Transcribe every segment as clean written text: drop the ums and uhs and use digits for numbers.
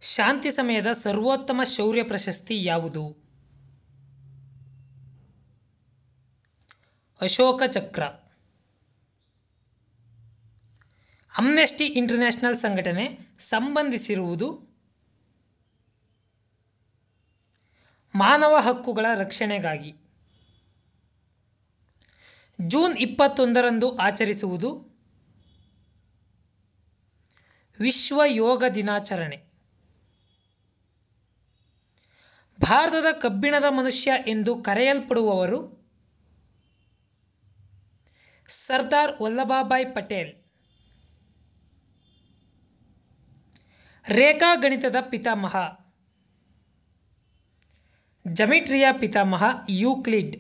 ಶಾಂತಿ ಸಮಯದ ಸರ್ವೋತ್ತಮ ಶೌರ್ಯ ಪ್ರಶಸ್ತಿ ಯಾವುದು? ಅಶೋಕ ಚಕ್ರ. ಅಮ್ನೆಸ್ಟಿ ಇಂಟರ್ನ್ಯಾಷನಲ್ ಸಂಘಟನೆ ಸಂಬಂಧಿಸಿರುವುದು ಮಾನವ ಹಕ್ಕುಗಳ ರಕ್ಷಣೆಗಾಗಿ. ಜೂನ್ 21ರಂದು ಆಚರಿಸುವುದು ವಿಶ್ವ ಯೋಗ ದಿನಾಚರಣೆ. ಭಾರತದ ಕಬ್ಬಿಣದ ಮನುಷ್ಯ ಎಂದು ಕರೆಯಲ್ಪಡುವವರು ಸರ್ದಾರ್ ವಲ್ಲಭಭಾಯ್ ಪಟೇಲ್. ರೇಖಾಗಣಿತದ ಪಿತಾಮಹ, ಜಮಿಟ್ರಿಯ ಪಿತಾಮಹ ಯೂಕ್ಲಿಡ್.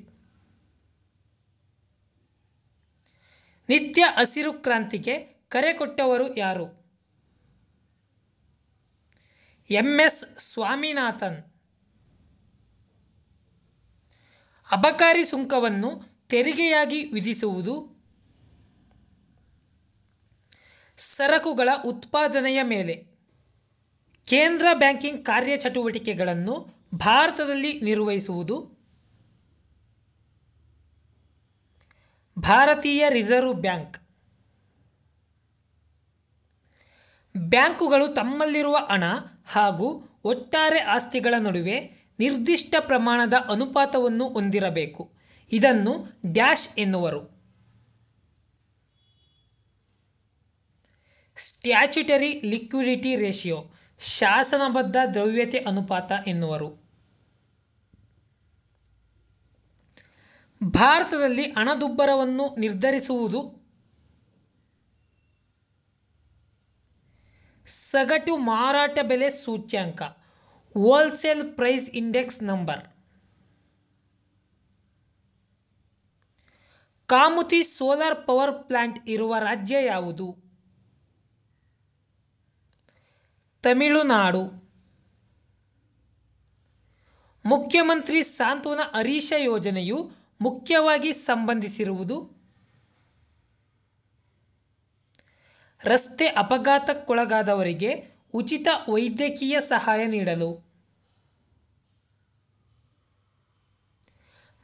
ನಿತ್ಯ ಹಸಿರು ಕ್ರಾಂತಿಗೆ ಕರೆ ಕೊಟ್ಟವರು ಯಾರು? ಎಂ.ಎಸ್. ಸ್ವಾಮಿನಾಥನ್. ಅಬಕಾರಿ ಸುಂಕವನ್ನು ತೆರಿಗೆಯಾಗಿ ವಿಧಿಸುವುದು ಸರಕುಗಳ ಉತ್ಪಾದನೆಯ ಮೇಲೆ. ಕೇಂದ್ರ ಬ್ಯಾಂಕಿಂಗ್ ಕಾರ್ಯಚಟುವಟಿಕೆಗಳನ್ನು ಭಾರತದಲ್ಲಿ ನಿರ್ವಹಿಸುವುದು ಭಾರತೀಯ ರಿಸರ್ವ್ ಬ್ಯಾಂಕ್. ಬ್ಯಾಂಕುಗಳು ತಮ್ಮಲ್ಲಿರುವ ಹಣ ಹಾಗೂ ಒಟ್ಟಾರೆ ಆಸ್ತಿಗಳ ನಡುವೆ ನಿರ್ದಿಷ್ಟ ಪ್ರಮಾಣದ ಅನುಪಾತವನ್ನು ಹೊಂದಿರಬೇಕು. ಇದನ್ನು ಡ್ಯಾಶ್ ಎನ್ನುವರು. ಸ್ಟ್ಯಾಚ್ಯುಟರಿ ಲಿಕ್ವಿಡಿಟಿ ರೇಷಿಯೋ, ಶಾಸನಬದ್ಧ ದ್ರವ್ಯತೆ ಅನುಪಾತ ಎನ್ನುವರು. ಭಾರತದಲ್ಲಿ ಹಣದುಬ್ಬರವನ್ನು ನಿರ್ಧರಿಸುವುದು ಸಗಟು ಮಾರಾಟ ಬೆಲೆ ಸೂಚ್ಯಂಕ, wholesale price index number. Kamuthi solar power plant ಇರುವ ರಾಜ್ಯ ಯಾವುದು? ತಮಿಳುನಾಡು. ಮುಖ್ಯಮಂತ್ರಿ ಸಾಂತ್ವನ ಹರೀಶ ಯೋಜನೆಯು ಮುಖ್ಯವಾಗಿ ಸಂಬಂಧಿಸಿರುವುದು ರಸ್ತೆ ಅಪಘಾತಕ್ಕೊಳಗಾದವರಿಗೆ ಉಚಿತ ವೈದ್ಯಕೀಯ ಸಹಾಯ ನೀಡಲು.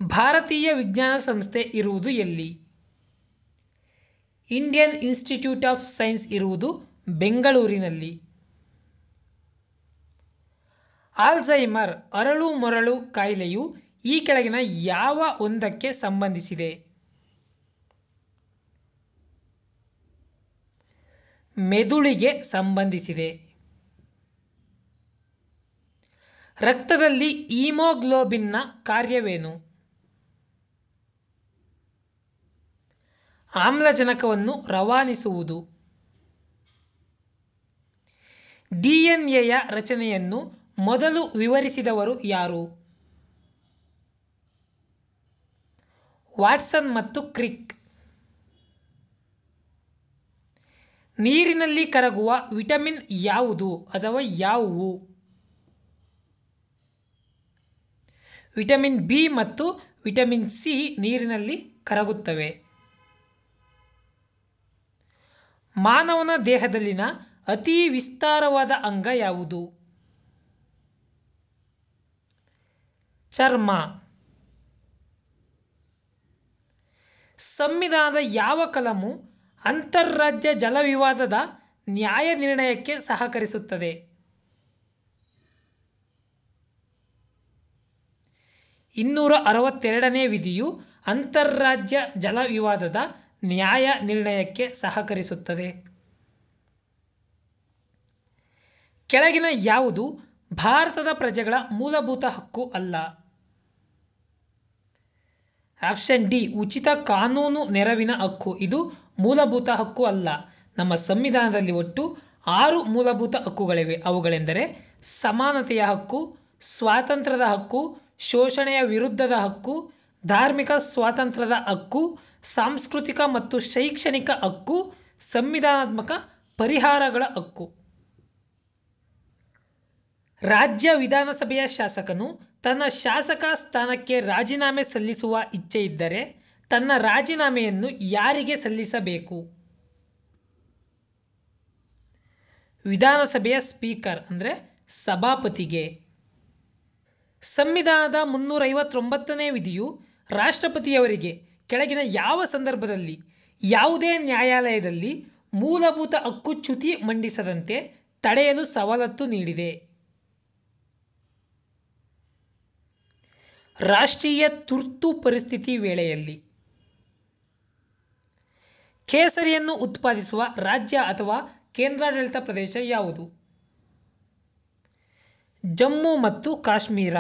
ಭಾರತೀಯ ವಿಜ್ಞಾನ ಸಂಸ್ಥೆ ಇರುವುದು ಎಲ್ಲಿ? ಇಂಡಿಯನ್ ಇನ್ಸ್ಟಿಟ್ಯೂಟ್ ಆಫ್ ಸೈನ್ಸ್ ಇರುವುದು ಬೆಂಗಳೂರಿನಲ್ಲಿ. ಆಲ್ಝೈಮರ್ ಅರಳು ಮರಳು ಕಾಯಿಲೆಯು ಈ ಕೆಳಗಿನ ಯಾವ ಒಂದಕ್ಕೆ ಸಂಬಂಧಿಸಿದೆ? ಮೆದುಳಿಗೆ ಸಂಬಂಧಿಸಿದೆ. ರಕ್ತದಲ್ಲಿ ಹಿಮೋಗ್ಲೋಬಿನ್ನ ಕಾರ್ಯವೇನು? ಆಮ್ಲಜನಕವನ್ನು ರವಾನಿಸುವುದು. ಡಿಎನ್ಎಯ ರಚನೆಯನ್ನು ಮೊದಲು ವಿವರಿಸಿದವರು ಯಾರು? ವಾಟ್ಸನ್ ಮತ್ತು ಕ್ರಿಕ್. ನೀರಿನಲ್ಲಿ ಕರಗುವ ವಿಟಮಿನ್ ಯಾವುದು ಅಥವಾ ಯಾವುವು? ವಿಟಮಿನ್ ಬಿ ಮತ್ತು ವಿಟಮಿನ್ ಸಿ ನೀರಿನಲ್ಲಿ ಕರಗುತ್ತವೆ. ಮಾನವನ ದೇಹದಲ್ಲಿನ ಅತಿ ವಿಸ್ತಾರವಾದ ಅಂಗ ಯಾವುದು? ಚರ್ಮ. ಸಂವಿಧಾನದ ಯಾವ ಕಲಮು ಅಂತರ್ರಾಜ್ಯ ಜಲ ವಿವಾದದ ನ್ಯಾಯ ನಿರ್ಣಯಕ್ಕೆ ಸಹಕರಿಸುತ್ತದೆ? 262ನೇ ವಿಧಿಯು ಅಂತರ್ರಾಜ್ಯ ಜಲ ವಿವಾದದ ನ್ಯಾಯ ನಿರ್ಣಯಕ್ಕೆ ಸಹಕರಿಸುತ್ತದೆ. ಕೆಳಗಿನ ಯಾವುದು ಭಾರತದ ಪ್ರಜೆಗಳ ಮೂಲಭೂತ ಹಕ್ಕು ಅಲ್ಲ? ಆಪ್ಷನ್ ಡಿ, ಉಚಿತ ಕಾನೂನು ನೆರವಿನ ಹಕ್ಕು. ಇದು ಮೂಲಭೂತ ಹಕ್ಕು ಅಲ್ಲ. ನಮ್ಮ ಸಂವಿಧಾನದಲ್ಲಿ ಒಟ್ಟು 6 ಮೂಲಭೂತ ಹಕ್ಕುಗಳಿವೆ. ಅವುಗಳೆಂದರೆ ಸಮಾನತೆಯ ಹಕ್ಕು, ಸ್ವಾತಂತ್ರ್ಯದ ಹಕ್ಕು, ಶೋಷಣೆಯ ವಿರುದ್ಧದ ಹಕ್ಕು, ಧಾರ್ಮಿಕ ಸ್ವಾತಂತ್ರ್ಯದ ಹಕ್ಕು, ಸಾಂಸ್ಕೃತಿಕ ಮತ್ತು ಶೈಕ್ಷಣಿಕ ಹಕ್ಕು, ಸಂವಿಧಾನಾತ್ಮಕ ಪರಿಹಾರಗಳ ಹಕ್ಕು. ರಾಜ್ಯ ವಿಧಾನಸಭೆಯ ಶಾಸಕನು ತನ್ನ ಶಾಸಕ ಸ್ಥಾನಕ್ಕೆ ರಾಜೀನಾಮೆ ಸಲ್ಲಿಸುವ ಇಚ್ಛೆಯಿದ್ದರೆ ತನ್ನ ರಾಜೀನಾಮೆಯನ್ನು ಯಾರಿಗೆ ಸಲ್ಲಿಸಬೇಕು? ವಿಧಾನಸಭೆಯ ಸ್ಪೀಕರ್ ಅಂದರೆ ಸಭಾಪತಿಗೆ. ಸಂವಿಧಾನದ 359ನೇ ವಿಧಿಯು ರಾಷ್ಟ್ರಪತಿಯವರಿಗೆ ಕೆಳಗಿನ ಯಾವ ಸಂದರ್ಭದಲ್ಲಿ ಯಾವುದೇ ನ್ಯಾಯಾಲಯದಲ್ಲಿ ಮೂಲಭೂತ ಹಕ್ಕುಚ್ಯುತಿ ಮಂಡಿಸದಂತೆ ತಡೆಯಲು ಸವಲತ್ತು ನೀಡಿದೆ? ರಾಷ್ಟ್ರೀಯ ತುರ್ತು ಪರಿಸ್ಥಿತಿ ವೇಳೆಯಲ್ಲಿ. ಕೇಸರಿಯನ್ನು ಉತ್ಪಾದಿಸುವ ರಾಜ್ಯ ಅಥವಾ ಕೇಂದ್ರಾಡಳಿತ ಪ್ರದೇಶ ಯಾವುದು? ಜಮ್ಮು ಮತ್ತು ಕಾಶ್ಮೀರ.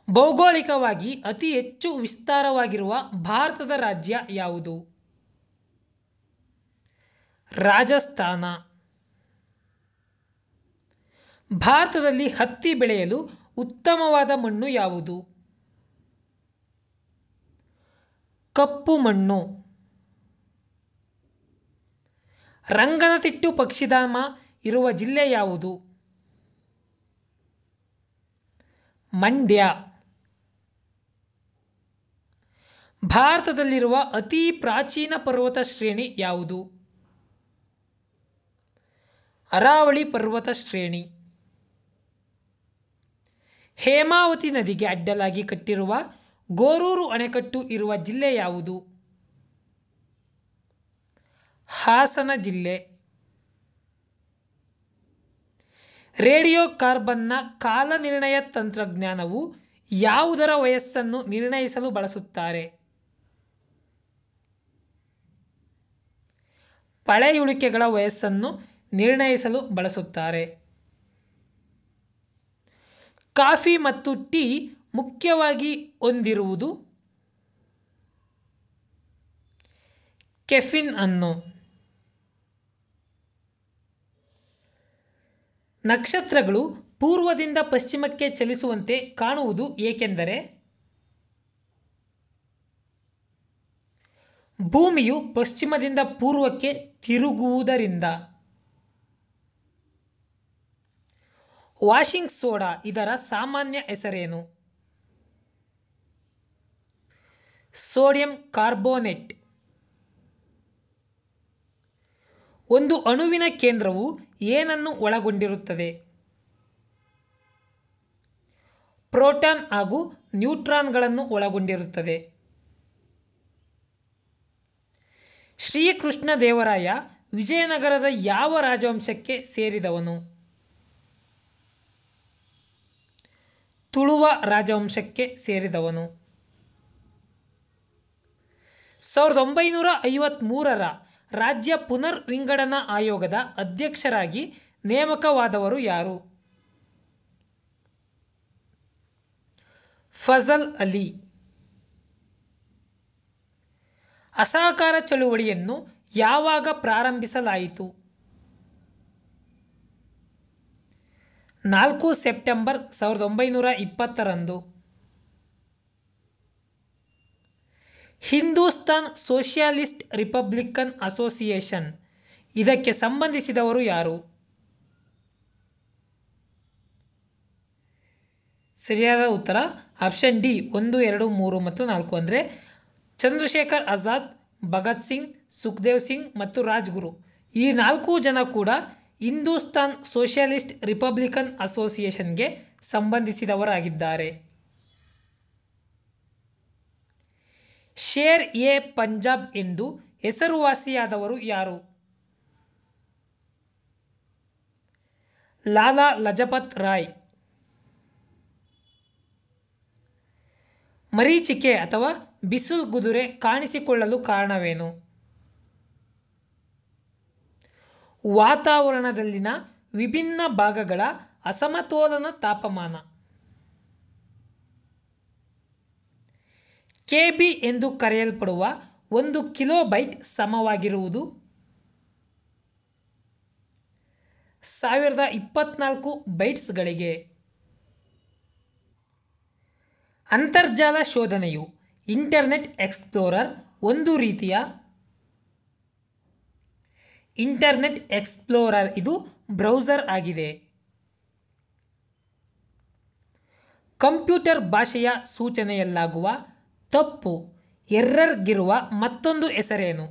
ಭೌಗೋಳಿಕವಾಗಿ ಅತಿ ಹೆಚ್ಚು ವಿಸ್ತಾರವಾಗಿರುವ ಭಾರತದ ರಾಜ್ಯ ಯಾವುದು? ರಾಜಸ್ಥಾನ. ಭಾರತದಲ್ಲಿ ಹತ್ತಿ ಬೆಳೆಯಲು ಉತ್ತಮವಾದ ಮಣ್ಣು ಯಾವುದು? ಕಪ್ಪು ಮಣ್ಣು. ರಂಗನತಿಟ್ಟು ಪಕ್ಷಿಧಾಮ ಇರುವ ಜಿಲ್ಲೆ ಯಾವುದು? ಮಂಡ್ಯ. ಭಾರತದಲ್ಲಿರುವ ಅತಿ ಪ್ರಾಚೀನ ಪರ್ವತ ಶ್ರೇಣಿ ಯಾವುದು? ಅರಾವಳಿ ಪರ್ವತ ಶ್ರೇಣಿ. ಹೇಮಾವತಿ ನದಿಗೆ ಅಡ್ಡಲಾಗಿ ಕಟ್ಟಿರುವ ಗೋರೂರು ಅಣೆಕಟ್ಟು ಇರುವ ಜಿಲ್ಲೆ ಯಾವುದು? ಹಾಸನ ಜಿಲ್ಲೆ. ರೇಡಿಯೋ ಕಾರ್ಬನ್ನ ಕಾಲನಿರ್ಣಯ ತಂತ್ರಜ್ಞಾನವು ಯಾವುದರ ವಯಸ್ಸನ್ನು ನಿರ್ಣಯಿಸಲು ಬಳಸುತ್ತಾರೆ? ಪಳೆಯುಳಿಕೆಗಳ ವಯಸ್ಸನ್ನು ನಿರ್ಣಯಿಸಲು ಬಳಸುತ್ತಾರೆ. ಕಾಫಿ ಮತ್ತು ಟೀ ಮುಖ್ಯವಾಗಿ ಹೊಂದಿರುವುದು ಕೆಫಿನ್ ಅನ್ನು. ನಕ್ಷತ್ರಗಳು ಪೂರ್ವದಿಂದ ಪಶ್ಚಿಮಕ್ಕೆ ಚಲಿಸುವಂತೆ ಕಾಣುವುದು ಏಕೆಂದರೆ? ಭೂಮಿಯು ಪಶ್ಚಿಮದಿಂದ ಪೂರ್ವಕ್ಕೆ ತಿರುಗುವುದರಿಂದ. ವಾಷಿಂಗ್ ಸೋಡಾ ಇದರ ಸಾಮಾನ್ಯ ಹೆಸರೇನು? Sodium carbonate. ಒಂದು ಅಣುವಿನ ಕೇಂದ್ರವು ಏನನ್ನು ಒಳಗೊಂಡಿರುತ್ತದೆ? ಪ್ರೋಟಾನ್ ಹಾಗೂ ನ್ಯೂಟ್ರಾನ್ಗಳನ್ನು ಒಳಗೊಂಡಿರುತ್ತದೆ. ಶ್ರೀಕೃಷ್ಣದೇವರಾಯ ವಿಜಯನಗರದ ಯಾವ ರಾಜವಂಶಕ್ಕೆ ಸೇರಿದವನು? ತುಳುವ ರಾಜವಂಶಕ್ಕೆ ಸೇರಿದವನು. 1953ರ ರಾಜ್ಯ ಪುನರ್ ವಿಂಗಡನಾ ಆಯೋಗದ ಅಧ್ಯಕ್ಷರಾಗಿ ನೇಮಕವಾದವರು ಯಾರು? ಫಜಲ್ ಅಲಿ. ಅಸಹಕಾರ ಚಳುವಳಿಯನ್ನು ಯಾವಾಗ ಪ್ರಾರಂಭಿಸಲಾಯಿತು? 4 ಸೆಪ್ಟೆಂಬರ್ 1920ರಂದು. ಹಿಂದೂಸ್ತಾನ್ ಸೋಷಿಯಲಿಸ್ಟ್ ರಿಪಬ್ಲಿಕನ್ ಅಸೋಸಿಯೇಷನ್ ಇದಕ್ಕೆ ಸಂಬಂಧಿಸಿದವರು ಯಾರು? ಸರಿಯಾದ ಉತ್ತರ ಆಪ್ಷನ್ ಡಿ 1, 2, 3 ಮತ್ತು 4 ಅಂದರೆ ಚಂದ್ರಶೇಖರ್ ಆಜಾದ್, ಭಗತ್ ಸಿಂಗ್, ಸುಖದೇವ್ ಸಿಂಗ್ ಮತ್ತು ರಾಜ್ಗುರು. ಈ 4 ಜನ ಕೂಡ ಹಿಂದೂಸ್ತಾನ್ ಸೋಷಿಯಲಿಸ್ಟ್ ರಿಪಬ್ಲಿಕನ್ ಅಸೋಸಿಯೇಷನ್ಗೆ ಸಂಬಂಧಿಸಿದವರಾಗಿದ್ದಾರೆ. ಶೇರ್ ಎ ಪಂಜಾಬ್ ಎಂದು ಹೆಸರುವಾಸಿಯಾದವರು ಯಾರು? ಲಾಲಾ ಲಜಪತ್ ರಾಯ್. ಮರೀಚಿಕೆ ಅಥವಾ ಬಿಸಿಲ್ಗುದುರೆ ಕಾಣಿಸಿಕೊಳ್ಳಲು ಕಾರಣವೇನು? ವಾತಾವರಣದಲ್ಲಿನ ವಿಭಿನ್ನ ಭಾಗಗಳ ಅಸಮತೋಲನ ತಾಪಮಾನ. ಕೆಬಿ ಎಂದು ಕರೆಯಲ್ಪಡುವ 1 ಕಿಲೋಬೈಟ್ ಸಮವಾಗಿರುವುದು 1024 ಬೈಟ್ಸ್ಗಳಿಗೆ. ಅಂತರ್ಜಾಲ ಶೋಧನೆಯು ಇಂಟರ್ನೆಟ್ ಎಕ್ಸ್ಪ್ಲೋರರ್ ಒಂದು ರೀತಿಯ ಇಂಟರ್ನೆಟ್ ಎಕ್ಸ್ಪ್ಲೋರರ್ ಇದು ಬ್ರೌಸರ್ ಆಗಿದೆ. ಕಂಪ್ಯೂಟರ್ ಭಾಷೆಯ ಸೂಚನೆಯಲ್ಲಾಗುವ ತಪ್ಪು ಎರರ್ಗಿರುವ ಮತ್ತೊಂದು ಹೆಸರೇನು?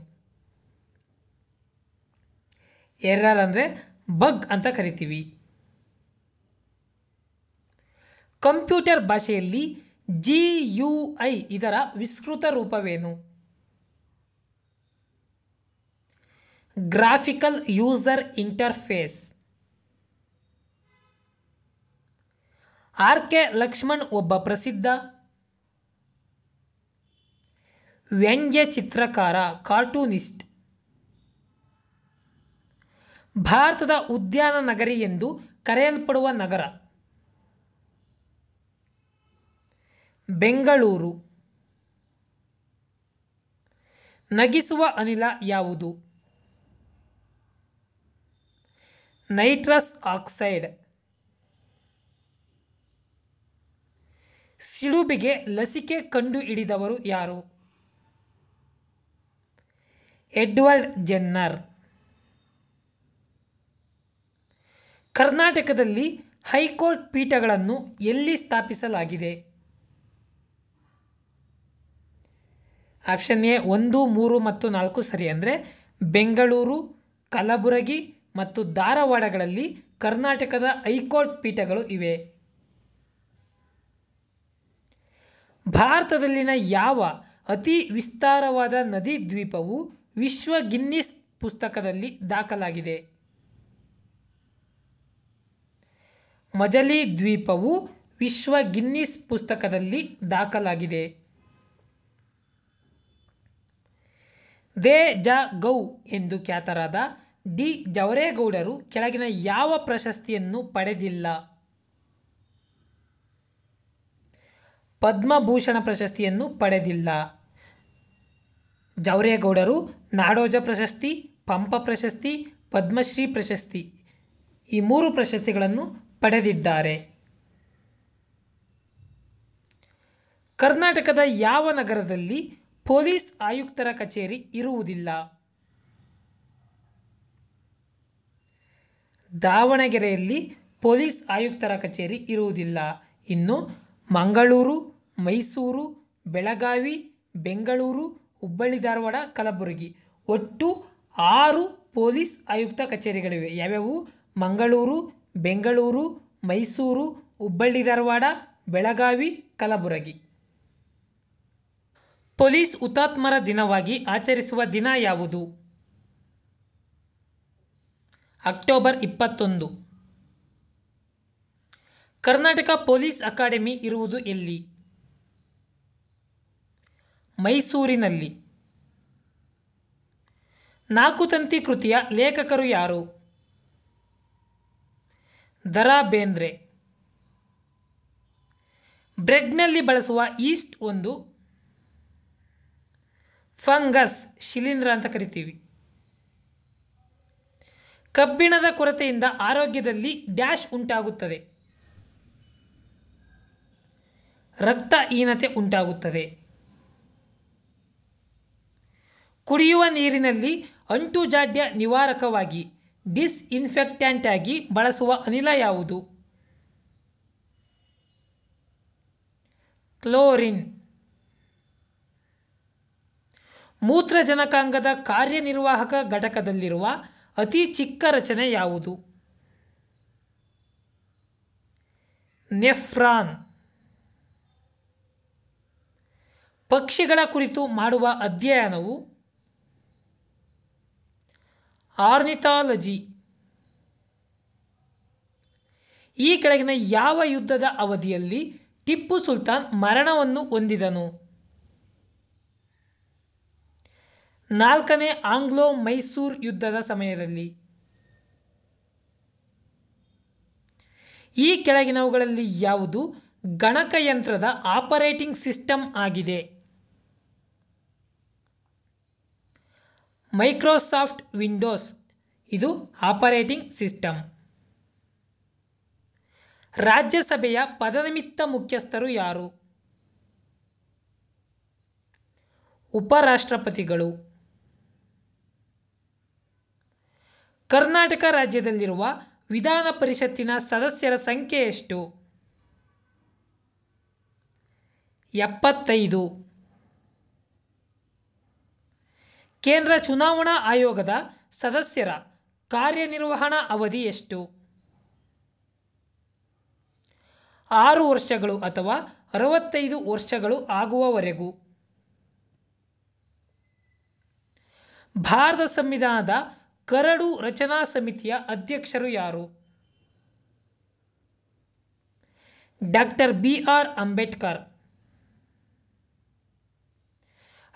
ಎರರ್ ಅಂದರೆ ಬಗ್ ಅಂತ ಕರಿತೀವಿ. ಕಂಪ್ಯೂಟರ್ ಭಾಷೆಯಲ್ಲಿ GUI ಇದರ ವಿಸ್ತೃತ ರೂಪವೇನು? Graphical user interface. RK Laxman ಒಬ್ಬ ಪ್ರಸಿದ್ಧ ವ್ಯಂಗ್ಯ ಚಿತ್ರಕಾರ, ಕಾರ್ಟೂನಿಸ್ಟ್. ಭಾರತದ ಉದ್ಯಾನ ನಗರಿ ಎಂದು ಕರೆಯಲ್ಪಡುವ ನಗರ? ಬೆಂಗಳೂರು. ನಗಿಸುವ ಅನಿಲ ಯಾವುದು? Nitrous oxide. ಸಿಡುಬಿಗೆ ಲಸಿಕೆ ಕಂಡುಹಿಡಿದವರು ಯಾರು? Edward Jenner. ಕರ್ನಾಟಕದಲ್ಲಿ ಹೈಕೋರ್ಟ್ ಪೀಠಗಳನ್ನು ಎಲ್ಲಿ ಸ್ಥಾಪಿಸಲಾಗಿದೆ? ಆಪ್ಷನ್ ಎ 1, 3 ಮತ್ತು 4 ಸರಿ. ಅಂದರೆ ಬೆಂಗಳೂರು, ಕಲಬುರಗಿ ಮತ್ತು ಧಾರವಾಡಗಳಲ್ಲಿ ಕರ್ನಾಟಕದ ಹೈಕೋರ್ಟ್ ಪೀಠಗಳು ಇವೆ. ಭಾರತದಲ್ಲಿನ ಯಾವ ಅತಿ ವಿಸ್ತಾರವಾದ ನದಿ ದ್ವೀಪವು ವಿಶ್ವ ಗಿನ್ನಿಸ್ ಪುಸ್ತಕದಲ್ಲಿ ದಾಖಲಾಗಿದೆ? ಮಜಲಿ ದ್ವೀಪವು ವಿಶ್ವ ಗಿನ್ನಿಸ್ ಪುಸ್ತಕದಲ್ಲಿ ದಾಖಲಾಗಿದೆ. ದೇ ಜ ಗೌ ಎಂದು ಖ್ಯಾತರಾದ ಡಿ ಜವರೇಗೌಡರು ಕೆಳಗಿನ ಯಾವ ಪ್ರಶಸ್ತಿಯನ್ನು ಪಡೆದಿಲ್ಲ? ಪದ್ಮಭೂಷಣ ಪ್ರಶಸ್ತಿಯನ್ನು ಪಡೆದಿಲ್ಲ. ಜವರೇಗೌಡರು ನಾಡೋಜ ಪ್ರಶಸ್ತಿ, ಪಂಪ ಪ್ರಶಸ್ತಿ, ಪದ್ಮಶ್ರೀ ಪ್ರಶಸ್ತಿ ಈ 3 ಪ್ರಶಸ್ತಿಗಳನ್ನು ಪಡೆದಿದ್ದಾರೆ. ಕರ್ನಾಟಕದ ಯಾವ ನಗರದಲ್ಲಿ ಪೊಲೀಸ್ ಆಯುಕ್ತರ ಕಚೇರಿ ಇರುವುದಿಲ್ಲ? ದಾವಣಗೆರೆಯಲ್ಲಿ ಪೊಲೀಸ್ ಆಯುಕ್ತರ ಕಚೇರಿ ಇರುವುದಿಲ್ಲ. ಇನ್ನು ಮಂಗಳೂರು, ಮೈಸೂರು, ಬೆಳಗಾವಿ, ಬೆಂಗಳೂರು, ಹುಬ್ಬಳ್ಳಿ ಧಾರವಾಡ, ಕಲಬುರಗಿ ಒಟ್ಟು 6 ಪೊಲೀಸ್ ಆಯುಕ್ತ ಕಚೇರಿಗಳಿವೆ. ಯಾವ್ಯಾವು? ಮಂಗಳೂರು, ಬೆಂಗಳೂರು, ಮೈಸೂರು, ಹುಬ್ಬಳ್ಳಿ ಧಾರವಾಡ, ಬೆಳಗಾವಿ, ಕಲಬುರಗಿ. ಪೊಲೀಸ್ ಹುತಾತ್ಮರ ದಿನವಾಗಿ ಆಚರಿಸುವ ದಿನ ಯಾವುದು? ಅಕ್ಟೋಬರ್ 21. ಕರ್ನಾಟಕ ಪೊಲೀಸ್ ಅಕಾಡೆಮಿ ಇರುವುದು ಎಲ್ಲಿ? ಮೈಸೂರಿನಲ್ಲಿ. 4 ತಂತಿ ಕೃತಿಯ ಲೇಖಕರು ಯಾರು? ದ ರಾ ಬೇಂದ್ರೆ. ಬ್ರೆಡ್ನಲ್ಲಿ ಬಳಸುವ ಈಸ್ಟ್ ಒಂದು ಫಂಗಸ್, ಶಿಲೀಂಧ್ರ ಅಂತ ಕರಿತೀವಿ. ಕಬ್ಬಿಣದ ಕೊರತೆಯಿಂದ ಆರೋಗ್ಯದಲ್ಲಿ ಡ್ಯಾಶ್ ಉಂಟಾಗುತ್ತದೆ? ರಕ್ತಹೀನತೆ ಉಂಟಾಗುತ್ತದೆ. ಕುಡಿಯುವ ನೀರಿನಲ್ಲಿ ಅಂಟುಜಾಡ್ಯ ನಿವಾರಕವಾಗಿ ಡಿಸ್ಇನ್ಫೆಕ್ಟ್ಯಾಂಟ್ ಆಗಿ ಬಳಸುವ ಅನಿಲ ಯಾವುದು? ಕ್ಲೋರಿನ್. ಮೂತ್ರಜನಕಾಂಗದ ಕಾರ್ಯನಿರ್ವಾಹಕ ಘಟಕದಲ್ಲಿರುವ ಅತಿ ಚಿಕ್ಕ ರಚನೆ ಯಾವುದು? ನೆಫ್ರಾನ್. ಪಕ್ಷಿಗಳ ಕುರಿತು ಮಾಡುವ ಅಧ್ಯಯನವು ಆರ್ನಿಥಾಲಜಿ. ಈ ಕೆಳಗಿನ ಯಾವ ಯುದ್ಧದ ಅವಧಿಯಲ್ಲಿ ಟಿಪ್ಪು ಸುಲ್ತಾನ್ ಮರಣವನ್ನು ಹೊಂದಿದನು? 4ನೇ ಆಂಗ್ಲೋ ಮೈಸೂರು ಯುದ್ಧದ ಸಮಯದಲ್ಲಿ. ಈ ಕೆಳಗಿನವುಗಳಲ್ಲಿ ಯಾವುದು ಗಣಕಯಂತ್ರದ ಆಪರೇಟಿಂಗ್ ಸಿಸ್ಟಮ್ ಆಗಿದೆ? ಮೈಕ್ರೋಸಾಫ್ಟ್ ವಿಂಡೋಸ್ ಇದು ಆಪರೇಟಿಂಗ್ ಸಿಸ್ಟಮ್. ರಾಜ್ಯಸಭೆಯ ಪದನಿಮಿತ್ತ ಮುಖ್ಯಸ್ಥರು ಯಾರು? ಉಪರಾಷ್ಟ್ರಪತಿಗಳು. ಕರ್ನಾಟಕ ರಾಜ್ಯದಲ್ಲಿರುವ ವಿಧಾನ ಪರಿಷತ್ತಿನ ಸದಸ್ಯರ ಸಂಖ್ಯೆ ಎಷ್ಟು? 75. ಕೇಂದ್ರ ಚುನಾವಣಾ ಆಯೋಗದ ಸದಸ್ಯರ ಕಾರ್ಯನಿರ್ವಹಣಾ ಅವಧಿ ಎಷ್ಟು? 6 ವರ್ಷಗಳು ಅಥವಾ 65 ವರ್ಷಗಳು ಆಗುವವರೆಗೂ. ಭಾರತ ಸಂವಿಧಾನದ ಕರಡು ರಚನಾ ಸಮಿತಿಯ ಅಧ್ಯಕ್ಷರು ಯಾರು? Doctor BR Ambedkar.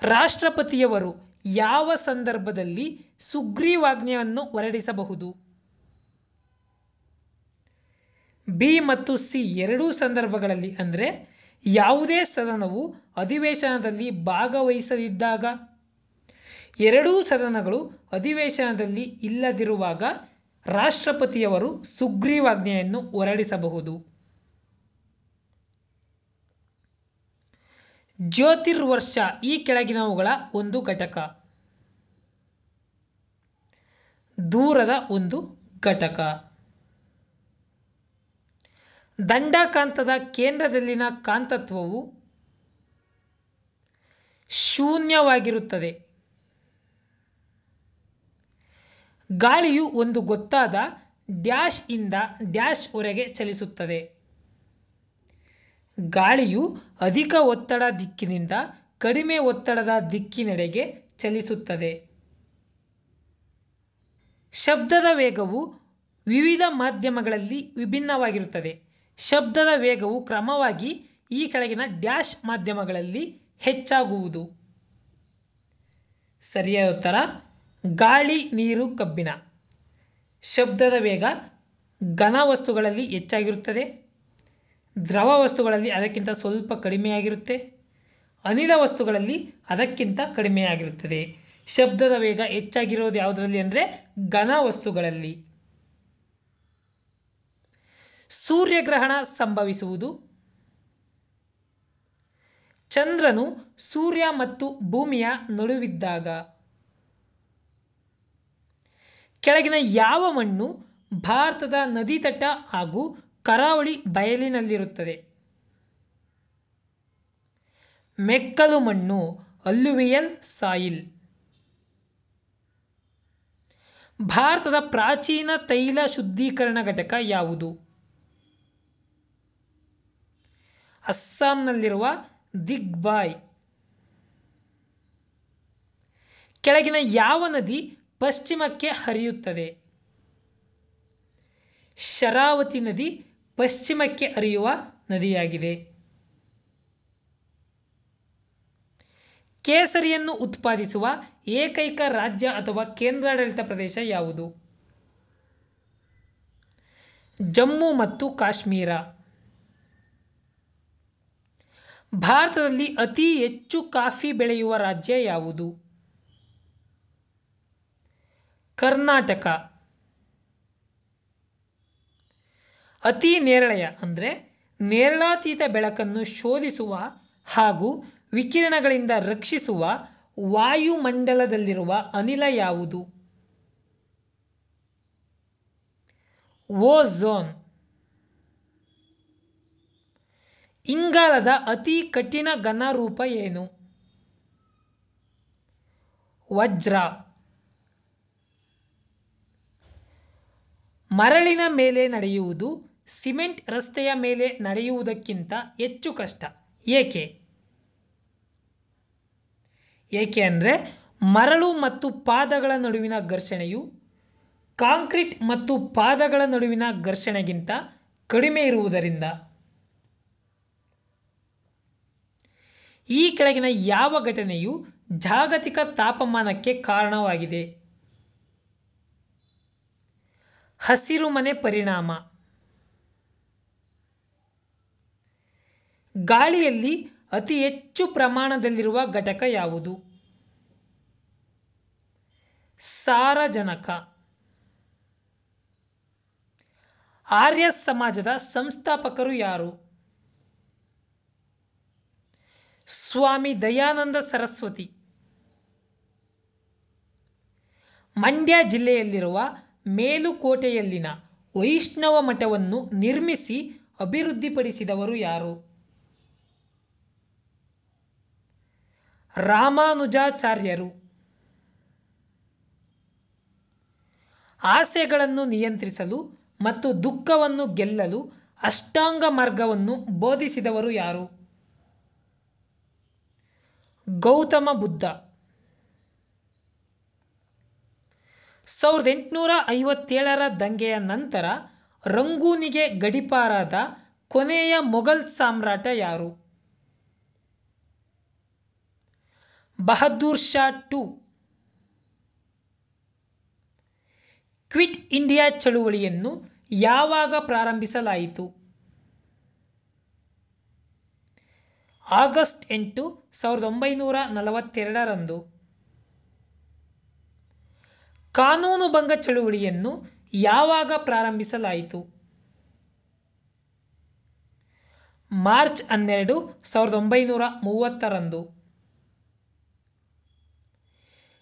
ರಾಷ್ಟ್ರಪತಿಯವರು ಯಾವ ಸಂದರ್ಭದಲ್ಲಿ ಸುಗ್ರೀವಾಜ್ಞೆಯನ್ನು ಹೊರಡಿಸಬಹುದು? ಬಿ ಮತ್ತು ಸಿ ಎರಡೂ ಸಂದರ್ಭಗಳಲ್ಲಿ. ಅಂದರೆ ಯಾವುದೇ ಸದನವು ಅಧಿವೇಶನದಲ್ಲಿ ಭಾಗವಹಿಸದಿದ್ದಾಗ, ಎರಡೂ ಸದನಗಳು ಅಧಿವೇಶನದಲ್ಲಿ ಇಲ್ಲದಿರುವಾಗ ರಾಷ್ಟ್ರಪತಿಯವರು ಸುಗ್ರೀವಾಜ್ಞೆಯನ್ನು ಹೊರಡಿಸಬಹುದು. ಜ್ಯೋತಿರ್ವರ್ಷ ಈ ಕೆಳಗಿನವುಗಳ ಒಂದು ಘಟಕ. ದೂರದ ಒಂದು ಘಟಕ. ದಂಡಕಾಂತದ ಕೇಂದ್ರದಲ್ಲಿನ ಕಾಂತತ್ವವು ಶೂನ್ಯವಾಗಿರುತ್ತದೆ. ಗಾಳಿಯು ಒಂದು ಗೊತ್ತಾದ ಡ್ಯಾಶ್ ಇಂದ ಡ್ಯಾಶ್ ವರೆಗೆ ಚಲಿಸುತ್ತದೆ. ಗಾಳಿಯು ಅಧಿಕ ಒತ್ತಡ ದಿಕ್ಕಿನಿಂದ ಕಡಿಮೆ ಒತ್ತಡದ ದಿಕ್ಕಿನೆಡೆಗೆ ಚಲಿಸುತ್ತದೆ. ಶಬ್ದದ ವೇಗವು ವಿವಿಧ ಮಾಧ್ಯಮಗಳಲ್ಲಿ ವಿಭಿನ್ನವಾಗಿರುತ್ತದೆ. ಶಬ್ದದ ವೇಗವು ಕ್ರಮವಾಗಿ ಈ ಕೆಳಗಿನ ಡ್ಯಾಶ್ ಮಾಧ್ಯಮಗಳಲ್ಲಿ ಹೆಚ್ಚಾಗುವುದು. ಸರಿಯಾದ ಉತ್ತರ ಗಾಳಿ, ನೀರು, ಕಬ್ಬಿಣ. ಶಬ್ದದ ವೇಗ ಘನ ವಸ್ತುಗಳಲ್ಲಿ ಹೆಚ್ಚಾಗಿರುತ್ತದೆ, ದ್ರವ ವಸ್ತುಗಳಲ್ಲಿ ಅದಕ್ಕಿಂತ ಸ್ವಲ್ಪ ಕಡಿಮೆಯಾಗಿರುತ್ತೆ, ಅನಿಲ ವಸ್ತುಗಳಲ್ಲಿ ಅದಕ್ಕಿಂತ ಕಡಿಮೆಯಾಗಿರುತ್ತದೆ. ಶಬ್ದದ ವೇಗ ಹೆಚ್ಚಾಗಿರೋದು ಯಾವುದರಲ್ಲಿ ಅಂದರೆ ಘನ ವಸ್ತುಗಳಲ್ಲಿ. ಸೂರ್ಯಗ್ರಹಣ ಸಂಭವಿಸುವುದು. ಚಂದ್ರನು ಸೂರ್ಯ ಮತ್ತು ಭೂಮಿಯ ನಡುವಿದ್ದಾಗ. ಕೆಳಗಿನ ಯಾವ ಮಣ್ಣು ಭಾರತದ ನದಿತಟ ಹಾಗೂ ಕರಾವಳಿ ಬಯಲಿನಲ್ಲಿರುತ್ತದೆ? ಮೆಕ್ಕಲು ಮಣ್ಣು, ಅಲ್ಯುವಿಯಲ್ ಸಾಯಿಲ್. ಭಾರತದ ಪ್ರಾಚೀನ ತೈಲ ಶುದ್ಧೀಕರಣ ಘಟಕ ಯಾವುದು? ಅಸ್ಸಾಂನಲ್ಲಿರುವ ದಿಗ್ಬಾಯ್. ಕೆಳಗಿನ ಯಾವ ನದಿ ಪಶ್ಚಿಮಕ್ಕೆ ಹರಿಯುತ್ತದೆ? ಶರಾವತಿ ನದಿ ಪಶ್ಚಿಮಕ್ಕೆ ಹರಿಯುವ ನದಿಯಾಗಿದೆ. ಕೇಸರಿಯನ್ನು ಉತ್ಪಾದಿಸುವ ಏಕೈಕ ರಾಜ್ಯ ಅಥವಾ ಕೇಂದ್ರಾಡಳಿತ ಪ್ರದೇಶ ಯಾವುದು? ಜಮ್ಮು ಮತ್ತು ಕಾಶ್ಮೀರ. ಭಾರತದಲ್ಲಿ ಅತಿ ಹೆಚ್ಚು ಕಾಫಿ ಬೆಳೆಯುವ ರಾಜ್ಯ ಯಾವುದು? ಕರ್ನಾಟಕ. ಅತಿ ನೇರಳೆಯ ಅಂದರೆ ನೇರಳಾತೀತ ಬೆಳಕನ್ನು ಶೋಧಿಸುವ ಹಾಗೂ ವಿಕಿರಣಗಳಿಂದ ರಕ್ಷಿಸುವ ವಾಯುಮಂಡಲದಲ್ಲಿರುವ ಅನಿಲ ಯಾವುದು? ಓಝೋನ್. ಇಂಗಾಲದ ಅತಿ ಕಠಿಣ ಘನರೂಪ ಏನು? ವಜ್ರ. ಮರಳಿನ ಮೇಲೆ ನಡೆಯುವುದು ಸಿಮೆಂಟ್ ರಸ್ತೆಯ ಮೇಲೆ ನಡೆಯುವುದಕ್ಕಿಂತ ಹೆಚ್ಚು ಕಷ್ಟ. ಏಕೆ? ಏಕೆ ಅಂದರೆ ಮರಳು ಮತ್ತು ಪಾದಗಳ ನಡುವಿನ ಘರ್ಷಣೆಯು ಕಾಂಕ್ರೀಟ್ ಮತ್ತು ಪಾದಗಳ ನಡುವಿನ ಘರ್ಷಣೆಗಿಂತ ಕಡಿಮೆ ಇರುವುದರಿಂದ. ಈ ಕೆಳಗಿನ ಯಾವ ಘಟನೆಯು ಜಾಗತಿಕ ತಾಪಮಾನಕ್ಕೆ ಕಾರಣವಾಗಿದೆ? ಹಸಿರುಮನೆ ಪರಿಣಾಮ. ಗಾಳಿಯಲ್ಲಿ ಅತಿ ಹೆಚ್ಚು ಪ್ರಮಾಣದಲ್ಲಿರುವ ಘಟಕ ಯಾವುದು? ಸಾರಜನಕ. ಆರ್ಯ ಸಮಾಜದ ಸಂಸ್ಥಾಪಕರು ಯಾರು? ಸ್ವಾಮಿ ದಯಾನಂದ ಸರಸ್ವತಿ. ಮಂಡ್ಯ ಜಿಲ್ಲೆಯಲ್ಲಿರುವ ಮೇಲುಕೋಟೆಯಲ್ಲಿನ ವೈಷ್ಣವ ಮಠವನ್ನು ನಿರ್ಮಿಸಿ ಅಭಿವೃದ್ಧಿಪಡಿಸಿದವರು ಯಾರು? ರಾಮಾನುಜಾಚಾರ್ಯರು. ಆಸೆಗಳನ್ನು ನಿಯಂತ್ರಿಸಲು ಮತ್ತು ದುಃಖವನ್ನು ಗೆಲ್ಲಲು ಅಷ್ಟಾಂಗ ಮಾರ್ಗವನ್ನು ಬೋಧಿಸಿದವರು ಯಾರು? ಗೌತಮ ಬುದ್ಧ. 1857ರ ದಂಗೆಯ ನಂತರ ರಂಗೂನಿಗೆ ಗಡೀಪಾರಾದ ಕೊನೆಯ ಮೊಘಲ್ ಸಾಮ್ರಾಟ ಯಾರು? Bahadur Shah two. Quit India ಚಳುವಳಿಯನ್ನು ಯಾವಾಗ ಪ್ರಾರಂಭಿಸಲಾಯಿತು? ಆಗಸ್ಟ್ 8, 1942ರಂದು. ಕಾನೂನುಭಂಗ ಚಳುವಳಿಯನ್ನು ಯಾವಾಗ ಪ್ರಾರಂಭಿಸಲಾಯಿತು? ಮಾರ್ಚ್ 12, 1930ರಂದು.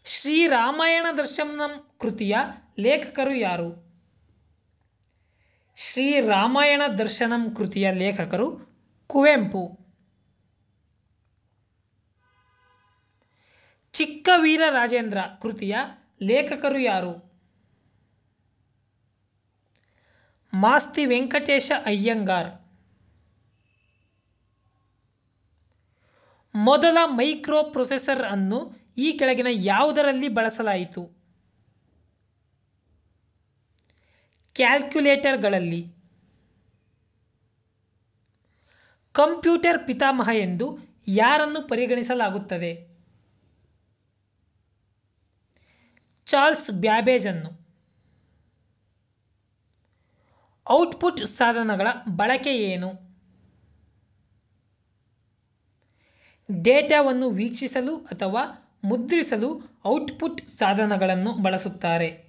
ಶ್ರೀರಾಮಾಯಣ ದರ್ಶನಂ ಕೃತಿಯ ಲೇಖಕರು ಯಾರು? ಶ್ರೀರಾಮಾಯಣ ದರ್ಶನಂ ಕೃತಿಯ ಲೇಖಕರು ಕುವೆಂಪು. ಚಿಕ್ಕ ವೀರ ರಾಜೇಂದ್ರ ಕೃತಿಯ ಲೇಖಕರು ಯಾರು? ಮಾಸ್ತಿ ವೆಂಕಟೇಶ ಅಯ್ಯಂಗಾರ್. ಮೊದಲ ಮೈಕ್ರೋ ಪ್ರೊಸೆಸರ್ ಅನ್ನು ಈ ಕೆಳಗಿನ ಯಾವುದರಲ್ಲಿ ಬಳಸಲಾಯಿತು? ಕ್ಯಾಲ್ಕುಲೇಟರ್ಗಳಲ್ಲಿ. ಕಂಪ್ಯೂಟರ್ ಪಿತಾಮಹ ಎಂದು ಯಾರನ್ನು ಪರಿಗಣಿಸಲಾಗುತ್ತದೆ? ಚಾರ್ಲ್ಸ್ ಬ್ಯಾಬೇಜ್ ಅನ್ನು. ಔಟ್ಪುಟ್ ಸಾಧನಗಳ ಬಳಕೆ ಏನು? ಡೇಟಾವನ್ನು ವೀಕ್ಷಿಸಲು ಅಥವಾ ಮುದ್ರಿಸಲು ಔಟ್ಪುಟ್ ಸಾಧನಗಳನ್ನು ಬಳಸುತ್ತಾರೆ.